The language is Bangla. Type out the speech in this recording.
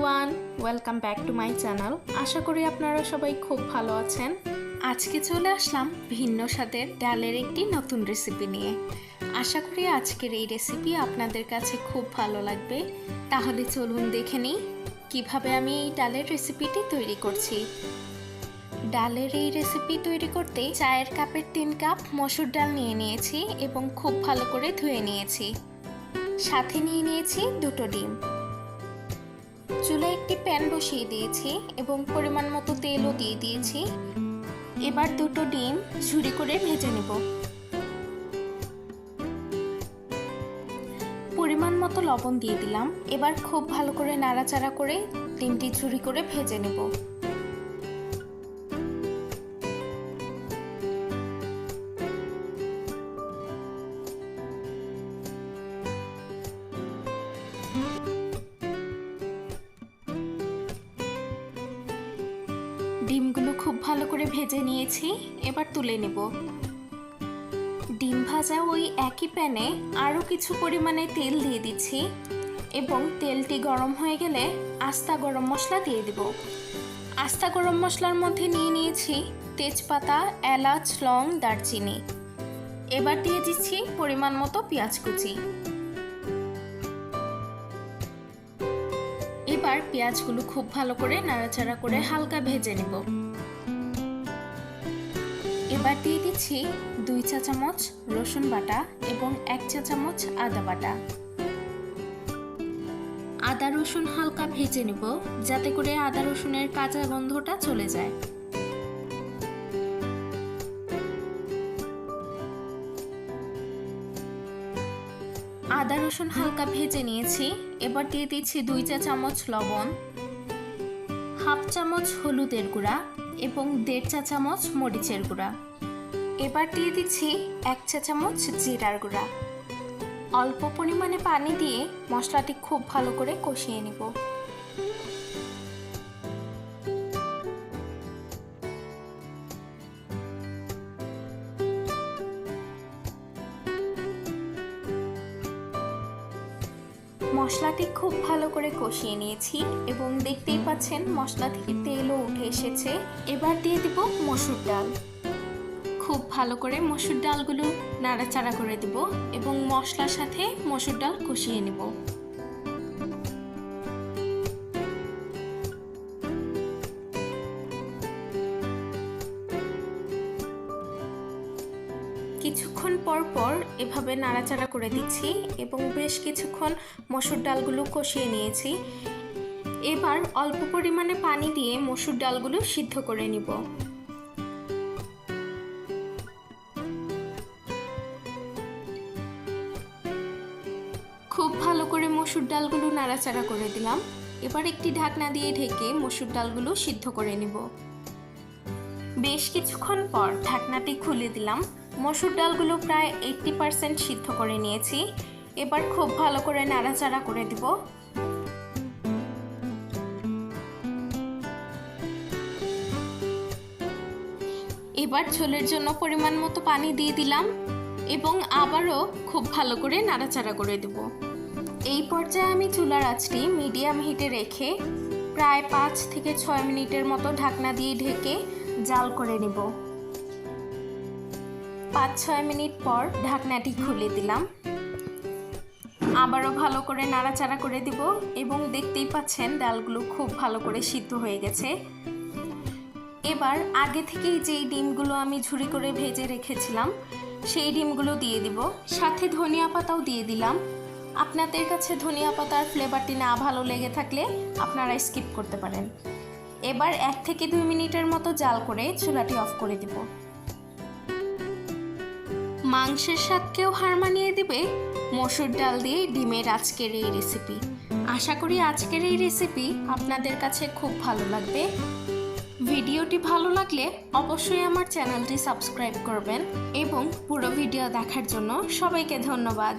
Everyone, welcome back to my channel. আশা করি আপনারা সবাই খুব ভালো আছেন। আজকে চলে আসলাম ভিন্ন স্বাদের ডালের একটি নতুন রেসিপি নিয়ে। আশা করি আজকের এই রেসিপি আপনাদের কাছে খুব ভালো লাগবে। তাহলে চলুন দেখে নিই কীভাবে আমি এই ডালের রেসিপিটি তৈরি করছি। ডালের এই রেসিপি তৈরি করতে চায়ের কাপের 3 কাপ মসুর ডাল নিয়ে নিয়েছি এবং খুব ভালো করে ধুয়ে নিয়েছি। সাথে নিয়ে নিয়েছি 2টো ডিম। চুলায় একটি প্যান বসিয়ে দিয়েছি এবং পরিমাণ মতো তেলও দিয়ে দিয়েছি। এবার 2টো ডিম ঝুরি করে ভেজে নেব। পরিমাণ মতো লবণ দিয়ে দিলাম। এবার খুব ভালো করে নাড়াচাড়া করে ডিমটি ঝুরি করে ভেজে নেব। ডিমগুলো খুব ভালো করে ভেজে নিয়েছি, এবার তুলে নেব। ডিম ভাজা ওই একই প্যানে আরও কিছু পরিমাণে তেল দিয়ে দিচ্ছি এবং তেলটি গরম হয়ে গেলে আস্তা গরম মশলা দিয়ে দেব। আস্তা গরম মশলার মধ্যে নিয়ে নিয়েছি তেজপাতা, এলাচ, লং, দারচিনি। এবার দিয়ে দিচ্ছি পরিমাণ মতো পেঁয়াজ কুচি। এবার পেঁয়াজগুলো খুব ভালো করে নাড়াচাড়া করে হালকা ভেজে নেব। এবার দিয়ে দিচ্ছি 2 চা চামচ রসুন বাটা এবং 1 চা চামচ আদা বাটা। আদা রসুন হালকা ভেজে নেব যাতে করে আদা রসুনের কাঁচা গন্ধটা চলে যায়। আদা রসুন হালকা ভেজে নিয়েছি। এবার দিয়ে দিচ্ছি 2 চা চামচ লবণ, হাফ চামচ হলুদের গুঁড়া এবং 1.5 চা চামচ মরিচের গুঁড়া। এবার দিয়ে দিচ্ছি 1 চা চামচ জিরার গুঁড়া। অল্প পরিমাণে পানি দিয়ে মশলাটি খুব ভালো করে কষিয়ে নেব। মশলাটি খুব ভালো করে কষিয়ে নিয়েছি এবং দেখতেই পাচ্ছেন মশলা থেকে তেলও উঠে এসেছে। এবার দিয়ে দিব মসুর ডাল। খুব ভালো করে মসুর ডালগুলো নাড়াচাড়া করে দেব এবং মশলার সাথে মসুর ডাল কষিয়ে নেব। কিছুক্ষণ পর পর এভাবে নাড়াচাড়া করে দিচ্ছি এবং বেশ কিছুক্ষণ মসুর ডালগুলো কষিয়ে নিয়েছি। এবার অল্প পরিমাণে পানি দিয়ে মসুর ডালগুলো সিদ্ধ করে নিব। খুব ভালো করে মসুর ডালগুলো নাড়াচাড়া করে দিলাম। এবার একটি ঢাকনা দিয়ে ঢেকে মসুর ডালগুলো সিদ্ধ করে নিব। বেশ কিছুক্ষণ পর ঢাকনাটি খুলে দিলাম। মসুর ডালগুলো প্রায় 80% সিদ্ধ করে নিয়েছি। এবার খুব ভালো করে নাড়াচাড়া করে দিব। এবার ঝোলের জন্য পরিমাণ মতো পানি দিয়ে দিলাম এবং আবারও খুব ভালো করে নাড়াচাড়া করে দেব। এই পর্যায়ে আমি চুলার আঁচটি মিডিয়াম হিটে রেখে প্রায় 5 থেকে 6 মিনিটের মতো ঢাকনা দিয়ে ঢেকে জাল করে নেব। 5-6 মিনিট পর ঢাকনাটি খুলে দিলাম। আবারও ভালো করে নাড়াচাড়া করে দিব এবং দেখতেই পাচ্ছেন ডালগুলো খুব ভালো করে সিদ্ধ হয়ে গেছে। এবার আগে থেকেই যেই ডিমগুলো আমি ঝুরি করে ভেজে রেখেছিলাম সেই ডিমগুলো দিয়ে দিব। সাথে ধনিয়া পাতাও দিয়ে দিলাম। আপনাদের কাছে ধনিয়া পাতার ফ্লেভারটি না ভালো লেগে থাকলে আপনারা স্কিপ করতে পারেন। এবার 1 থেকে 2 মিনিটের মতো জাল করে চুলাটি অফ করে দিব। মাংসের স্বাদকেও হার মানিয়ে দিবে মসুর ডাল দিয়ে ডিমের আজকের এই রেসিপি। আশা করি আজকের এই রেসিপি আপনাদের কাছে খুব ভালো লাগবে। ভিডিওটি ভালো লাগলে অবশ্যই আমার চ্যানেলটি সাবস্ক্রাইব করবেন এবং পুরো ভিডিও দেখার জন্য সবাইকে ধন্যবাদ।